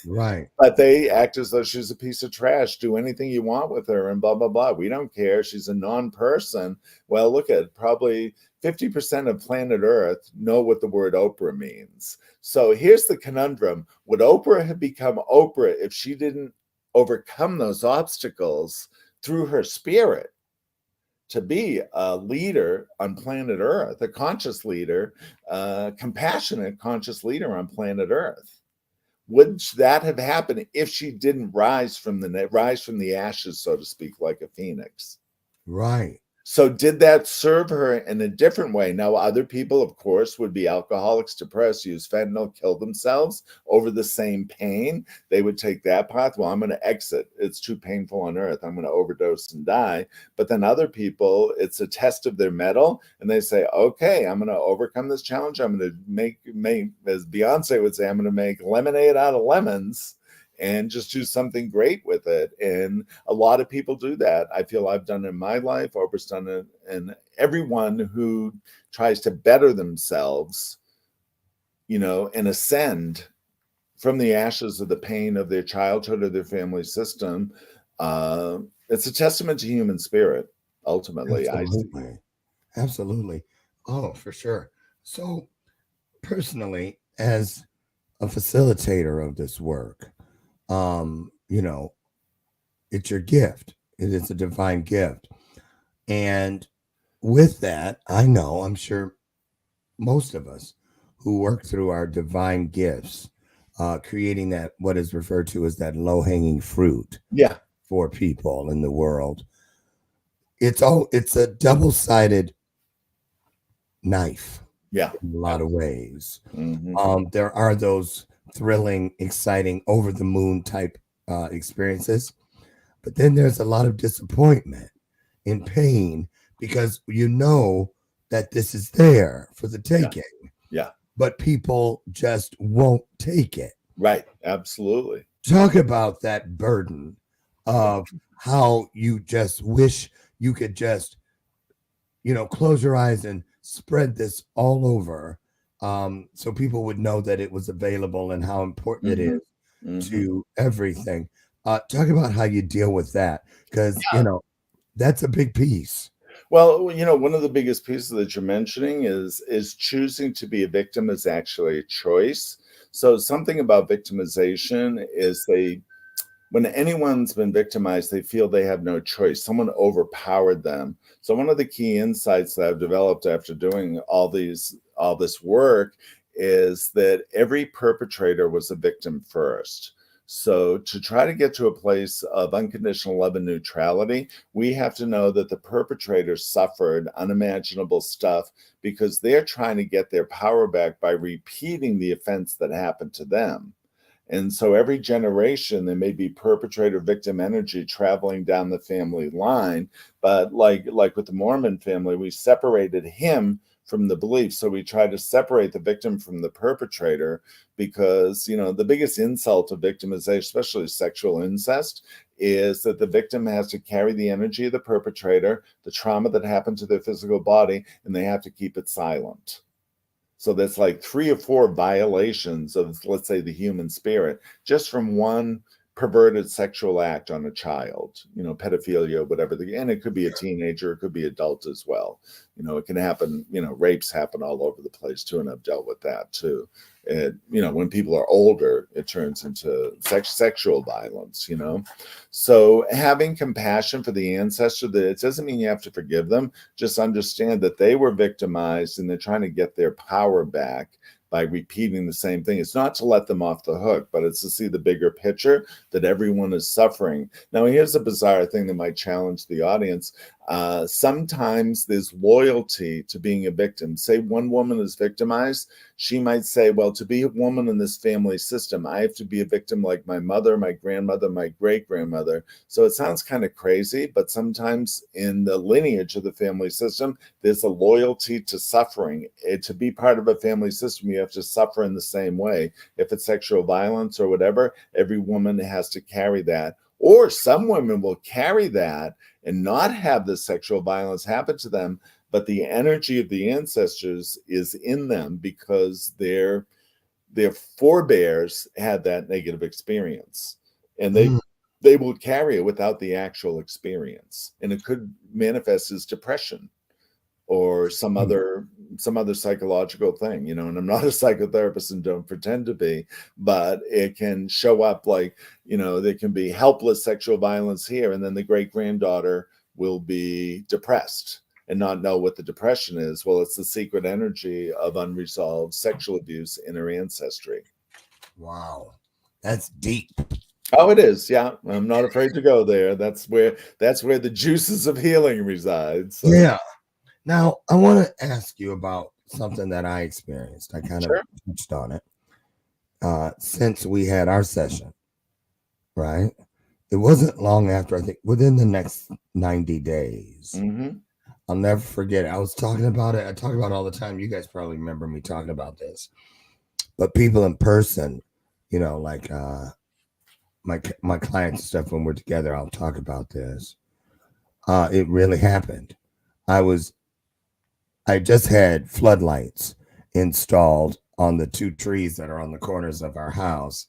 Right. But they act as though she's a piece of trash. Do anything you want with her and blah, blah, blah. We don't care. She's a non-person. Well, look at probably 50% of planet Earth know what the word Oprah means. So here's the conundrum. Would Oprah have become Oprah if she didn't overcome those obstacles through her spirit to be a leader on planet Earth, a conscious leader, compassionate conscious leader on planet Earth? Would that have happened if she didn't rise from the ashes, so to speak, like a phoenix? Right. So did that serve her in a different way? Now, other people, of course, would be alcoholics, depressed, use fentanyl, kill themselves over the same pain. They would take that path. Well, I'm going to exit. It's too painful on earth. I'm going to overdose and die. But then other people, it's a test of their mettle. And they say, okay, I'm going to overcome this challenge. I'm going to make, as Beyonce would say, I'm going to make lemonade out of lemons and just do something great with it. And a lot of people do that. I feel I've done it in my life. Oprah's done it, and everyone who tries to better themselves, and ascend from the ashes of the pain of their childhood or their family system, it's a testament to human spirit, ultimately. Absolutely. Absolutely. Oh, for sure. So personally, as a facilitator of this work, it's your gift. It is a divine gift. And with that, I'm sure most of us who work through our divine gifts, creating that what is referred to as that low-hanging fruit Yeah. for people in the world. It's a double-sided knife Yeah. in a lot of ways. Mm-hmm. There are those thrilling, exciting, over the moon type experiences, but then there's a lot of disappointment and pain because you know that this is there for the Yeah. taking, Yeah. but people just won't take it. Right. Absolutely. Talk about that burden of how you just wish you could just, close your eyes and spread this all over, so people would know that it was available and how important it Mm-hmm. is Mm-hmm. to everything. Talk about how you deal with that because, that's a big piece. Well, one of the biggest pieces that you're mentioning is choosing to be a victim is actually a choice. So something about victimization is when anyone's been victimized, they feel they have no choice. Someone overpowered them. So one of the key insights that I've developed after doing all this work is that every perpetrator was a victim first. So to try to get to a place of unconditional love and neutrality, we have to know that the perpetrators suffered unimaginable stuff because they're trying to get their power back by repeating the offense that happened to them. And so every generation, there may be perpetrator victim energy traveling down the family line. But like with the Mormon family, we separated him from the belief. So we try to separate the victim from the perpetrator because, the biggest insult of victimization, especially sexual incest, is that the victim has to carry the energy of the perpetrator, the trauma that happened to their physical body, and they have to keep it silent. So that's like 3 or 4 violations of, let's say, the human spirit, just from one perverted sexual act on a child, pedophilia, whatever. And it could be a teenager, it could be adult as well. It can happen, rapes happen all over the place too, and I've dealt with that too. When people are older, it turns into sexual violence, So having compassion for the ancestor, that it doesn't mean you have to forgive them. Just understand that they were victimized and they're trying to get their power back by repeating the same thing. It's not to let them off the hook, but it's to see the bigger picture that everyone is suffering. Now, here's a bizarre thing that might challenge the audience. Sometimes there's loyalty to being a victim. Say one woman is victimized, she might say, well, to be a woman in this family system, I have to be a victim like my mother, my grandmother, my great-grandmother. So it sounds kind of crazy, but sometimes in the lineage of the family system, there's a loyalty to suffering. To be part of a family system, you have to suffer in the same way. If it's sexual violence or whatever, every woman has to carry that. Or some women will carry that and not have the sexual violence happen to them, but the energy of the ancestors is in them because their forebears had that negative experience, and they will carry it without the actual experience, and it could manifest as depression or some other psychological thing, and I'm not a psychotherapist and don't pretend to be, but it can show up like, there can be helpless sexual violence here, and then the great granddaughter will be depressed and not know what the depression is. Well, it's the secret energy of unresolved sexual abuse in her ancestry. Wow, that's deep. Oh, it is. Yeah, I'm not afraid to go there. That's where the juices of healing reside. So. Yeah. Now, I want to ask you about something that I experienced. I kind of Sure. touched on it since we had our session, right? It wasn't long after, I think within the next 90 days. Mm-hmm. I'll never forget it. I was talking about it. I talk about it all the time. You guys probably remember me talking about this. But people in person, like my clients and stuff, when we're together, I'll talk about this. It really happened. I just had floodlights installed on the 2 trees that are on the corners of our house.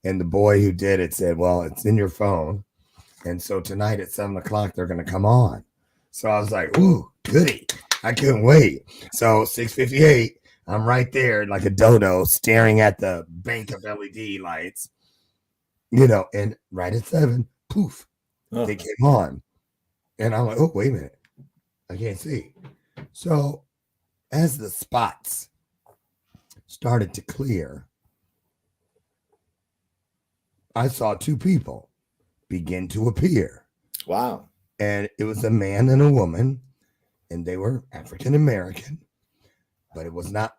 And the boy who did it said, well, it's in your phone. And so tonight at 7:00, they're going to come on. So I was like, ooh, goody. I couldn't wait. So 6:58, I'm right there like a dodo staring at the bank of LED lights, and right at 7, poof, they came on. And I'm like, oh, wait a minute. I can't see. So as the spots started to clear, I saw two people begin to appear. Wow. And it was a man and a woman, and they were African American, but it was not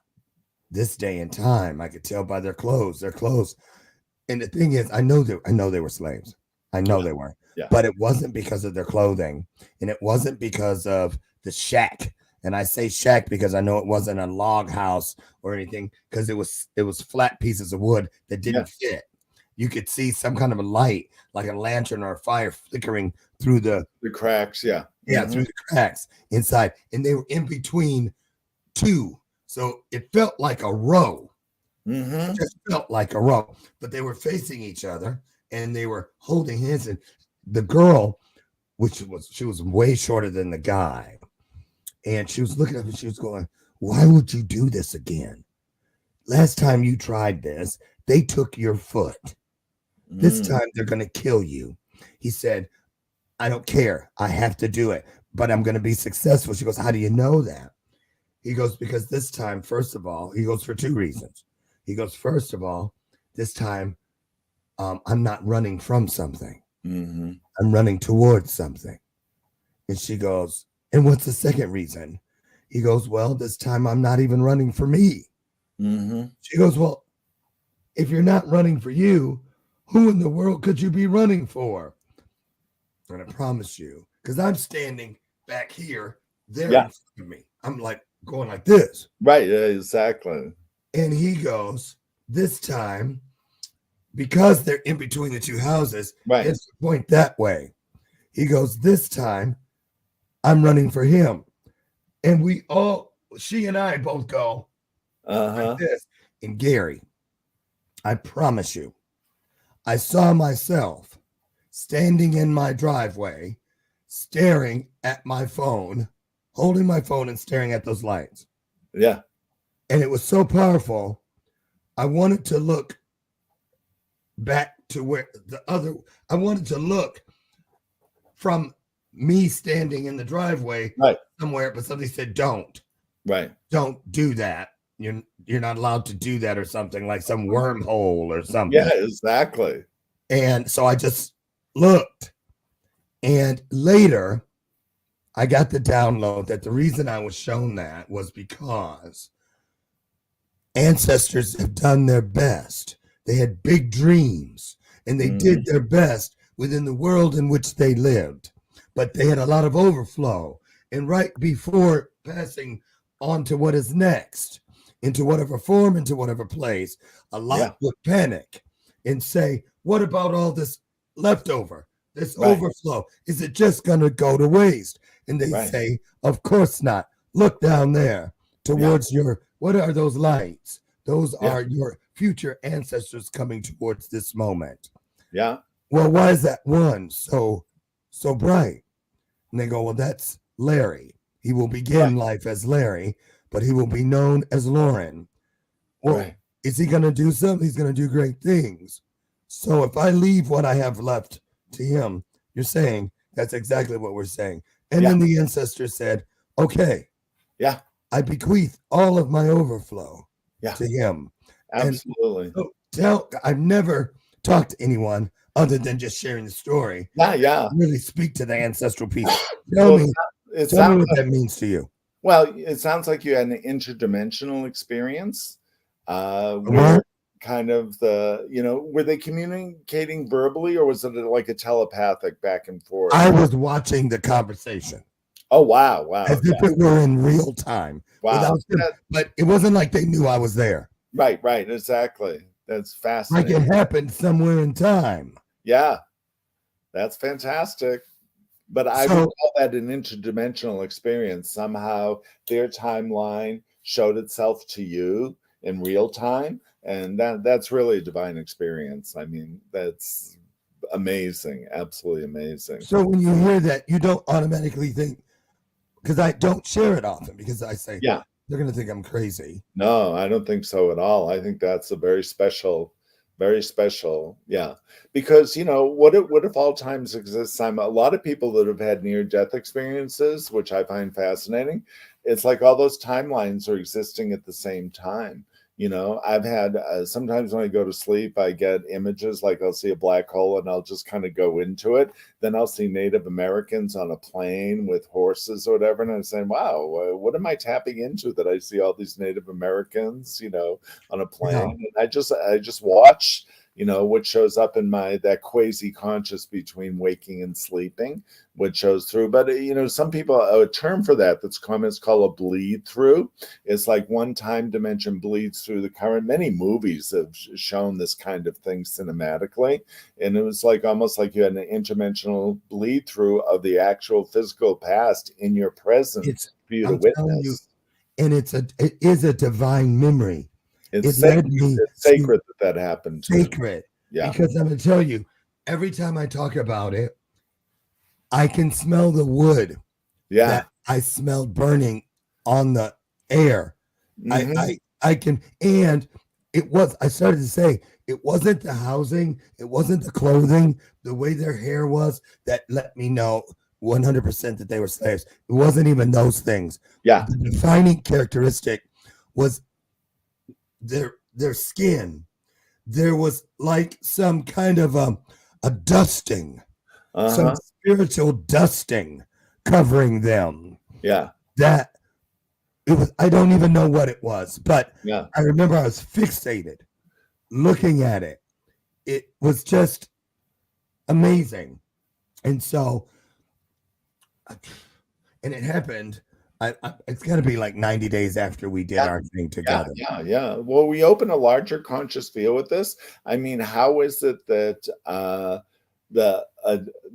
this day and time. I could tell by their clothes. And the thing is, I know they were slaves. I know they were. Yeah. But it wasn't because of their clothing, and it wasn't because of the shack. And I say shack because I know it wasn't a log house or anything, because it was flat pieces of wood that didn't fit. You could see some kind of a light, like a lantern or a fire flickering through the cracks. Yeah. Through the cracks inside. And they were in between two. So it felt like a row. Mm-hmm. It just felt like a row. But they were facing each other and they were holding hands. And the girl, she was way shorter than the guy. And she was looking up and she was going, "Why would you do this again? Last time you tried this, they took your foot. This time they're going to kill you." He said, "I don't care. I have to do it, but I'm going to be successful." She goes, "How do you know that?" He goes, "Because this time, first of all," he goes, "for two reasons." He goes, "First of all, this time I'm not running from something. Mm-hmm. I'm running towards something." And she goes, "And what's the second reason?" He goes, "Well, this time I'm not even running for me." Mm-hmm. She goes, "Well, if you're not running for you, who in the world could you be running for?" And I promise you, because I'm standing back here, they're in front of me. I'm like going like this. Right, exactly. And he goes, "This time, because they're in between the two houses, right, it's to point that way." He goes, "This time, I'm running for him." And she and I both go like this. And Gary, I promise you, I saw myself standing in my driveway, staring at my phone, holding my phone and staring at those lights. Yeah. And it was so powerful. I wanted to look back to where I wanted to look from me standing in the driveway somewhere, but somebody said, "Don't. Right. Don't do that. You're not allowed to do that," or something, like some wormhole or something. Yeah, exactly. And so I just looked. And later, I got the download that the reason I was shown that was because ancestors have done their best. They had big dreams and they did their best within the world in which they lived, but they had a lot of overflow. And right before passing on to what is next, into whatever form, into whatever place, a lot would panic and say, "What about all this leftover, this overflow? Is it just going to go to waste?" And they say, "Of course not. Look down there towards what are those lights? Those are your future ancestors coming towards this moment." Yeah. "Well, why is that one so bright?" And they go, "Well, that's Larry. He will begin life as Larry, but he will be known as Lauren." Well, is he going to do something? He's going to do great things. So if I leave what I have left to him, you're saying that's exactly what we're saying. And then the ancestor said, "Okay, I bequeath all of my overflow to him." Absolutely. And so I've never talked to anyone other than just sharing the story. Really speak to the ancestral piece. Tell me what that means to you. Well, it sounds like you had an interdimensional experience. Where kind of were they communicating verbally, or was it like a telepathic back and forth? I was watching the conversation. Oh, wow. As if it were in real time. Wow. But it wasn't like they knew I was there. Right, exactly. That's fascinating. Like it happened somewhere in time. Yeah, that's fantastic. But I would call that an interdimensional experience. Somehow their timeline showed itself to you in real time, and that's really a divine experience. I mean, that's amazing, absolutely amazing. So when you hear that, you don't automatically think, because I don't share it often, because I say, they're going to think I'm crazy. No, I don't think so at all. I think that's a very special. Yeah. Because, what if all times exist? A lot of people that have had near-death experiences, which I find fascinating, it's like all those timelines are existing at the same time. You know, I've had sometimes when I go to sleep, I get images like I'll see a black hole and I'll just kind of go into it. Then I'll see Native Americans on a plane with horses or whatever. And I'm saying, wow, what am I tapping into that I see all these Native Americans, you know, on a plane? Yeah. And I just watch, you know, what shows up in my that quasi conscious between waking and sleeping, what shows through. But you know, some people, a term for that that's common is called a bleed through. It's like one time dimension bleeds through the current. Many movies have shown this kind of thing cinematically, and it was like almost like you had an interdimensional bleed through of the actual physical past in your presence for you to I'm telling you, witness. and it is a divine memory. It's It led me it's sacred that happened to. sacred. Yeah. Because I'm going to tell you, every time I talk about it, I can smell the wood Yeah. that I smelled burning on the air. Mhm. I can, and I started to say, it wasn't the housing, it wasn't the clothing, the way their hair was that let me know 100% that they were slaves. It wasn't even those things. Yeah. The defining characteristic was their skin. There was like some kind of a dusting, some Uh-huh. spiritual dusting covering them. Yeah. That it was, I don't even know what it was, but Yeah. I remember I was fixated looking at it. It was just amazing. And so, and it happened. It's got to be like 90 days after we did our thing together. Yeah. Well, we open a larger conscious field with this. I mean, how is it that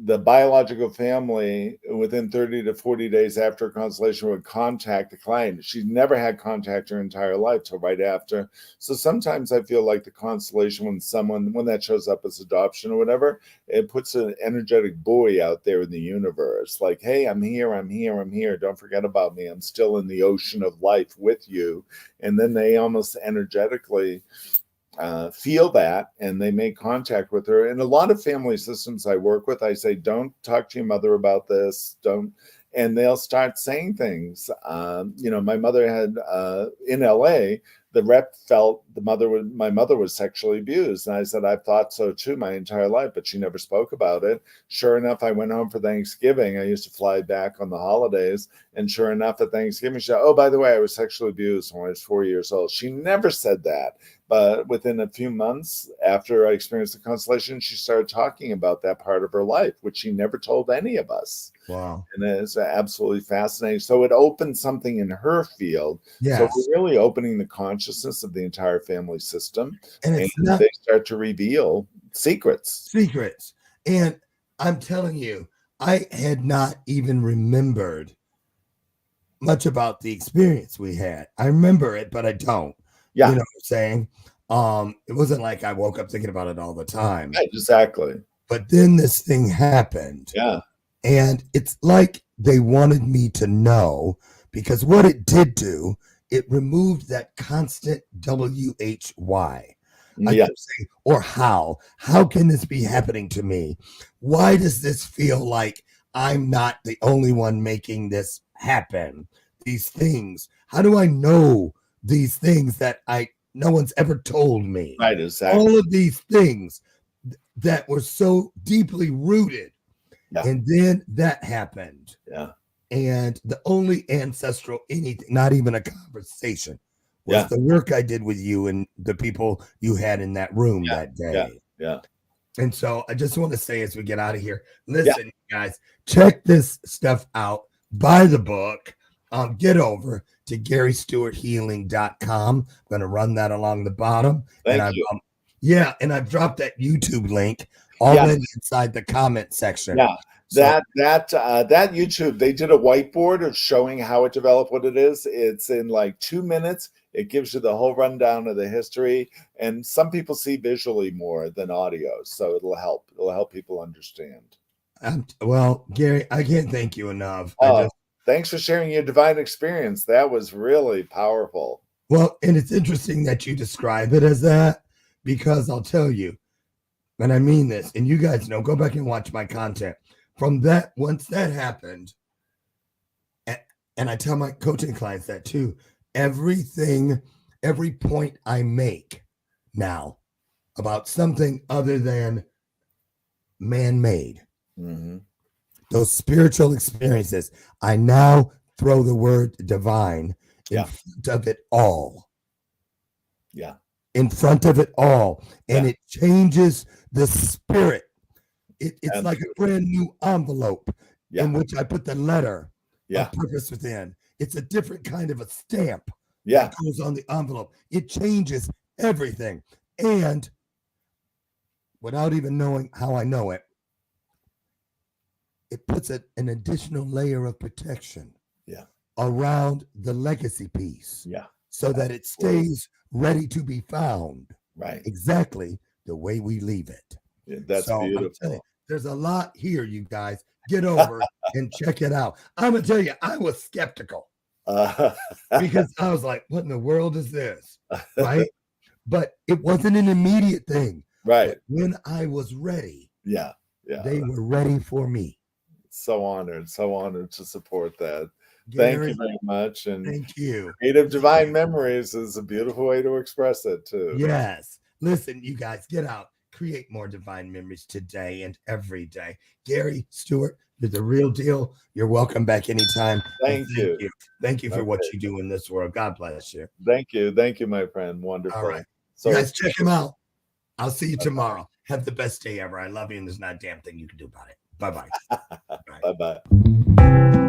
the biological family within 30 to 40 days after constellation would contact the client? She's never had contact her entire life till right after. So sometimes I feel like the constellation, when that shows up as adoption or whatever, it puts an energetic buoy out there in the universe, like, hey, I'm here, don't forget about me, I'm still in the ocean of life with you. And then they almost energetically feel that, and they make contact with her. And a lot of family systems I work with, I say, don't talk to your mother about this, don't, and they'll start saying things. You know, my mother had in LA, the rep felt my mother was sexually abused. And I said, I've thought so too my entire life, but she never spoke about it. Sure enough, I went home for Thanksgiving. I used to fly back on the holidays. And sure enough, at Thanksgiving, she said, oh, by the way, I was sexually abused when I was 4 years old. She never said that. But within a few months after I experienced the constellation, she started talking about that part of her life, which she never told any of us. Wow. And it's absolutely fascinating. So it opened something in her field. Yes. So we're really opening the consciousness of the entire family system. And And it's not they start to reveal secrets. And I'm telling you, I had not even remembered much about the experience we had. I remember it, but I don't. Yeah. You know what I'm saying? It wasn't like I woke up thinking about it all the time. Right, exactly. But then this thing happened. Yeah. And it's like they wanted me to know, because what it did do, it removed that constant WHY. I Yeah. kept saying, or how can this be happening to me? Why does this feel like I'm not the only one making this happen? These things, how do I know these things that no one's ever told me? Right, exactly. All of these things that were so deeply rooted. Yeah. And then that happened. Yeah. And the only ancestral anything, not even a conversation, was the work I did with you and the people you had in that room that day. Yeah. And so I just want to say, as we get out of here, listen, guys, check this stuff out. Buy the book. Get over to GaryStuartHealing.com. I'm going to run that along the bottom. Thank you. And I've dropped that YouTube link already inside the comment section. Yeah. That YouTube, they did a whiteboard of showing how it developed, what it is. It's in like 2 minutes. It gives you the whole rundown of the history. And some people see visually more than audio. So it'll help. It'll help people understand. Well, Gary, I can't thank you enough. Thanks for sharing your divine experience. That was really powerful. Well, and it's interesting that you describe it as that, because I'll tell you, and I mean this, and you guys know, go back and watch my content. From that, once that happened, and I tell my coaching clients that too, everything every point I make now about something other than man-made, those spiritual experiences, I now throw the word divine in front of it all. Yeah. In front of it all. And it changes the spirit. It's like a brand new envelope in which I put the letter of purpose within. It's a different kind of a stamp that goes on the envelope. It changes everything. And without even knowing how I know it, it puts an additional layer of protection around the legacy piece. So that it stays ready to be found. Right. Exactly the way we leave it. Yeah, that's beautiful. There's a lot here, you guys. Get over and check it out. I'm going to tell you, I was skeptical because I was like, what in the world is this? Right. But it wasn't an immediate thing. Right. But when I was ready, they were ready for me. So honored to support that. Gary, thank you very much. And thank you. Creative Divine Memories is a beautiful way to express it too. Yes. Listen, you guys, get out. Create more divine memories today and every day. Gary Stewart, you're the real deal. You're welcome back anytime. Thank you. Thank you for what you do in this world. God bless you. Thank you. Thank you, my friend. Wonderful. All right. So you guys, check him out. I'll see you tomorrow. Have the best day ever. I love you, and there's not a damn thing you can do about it. Bye-bye. Bye-bye.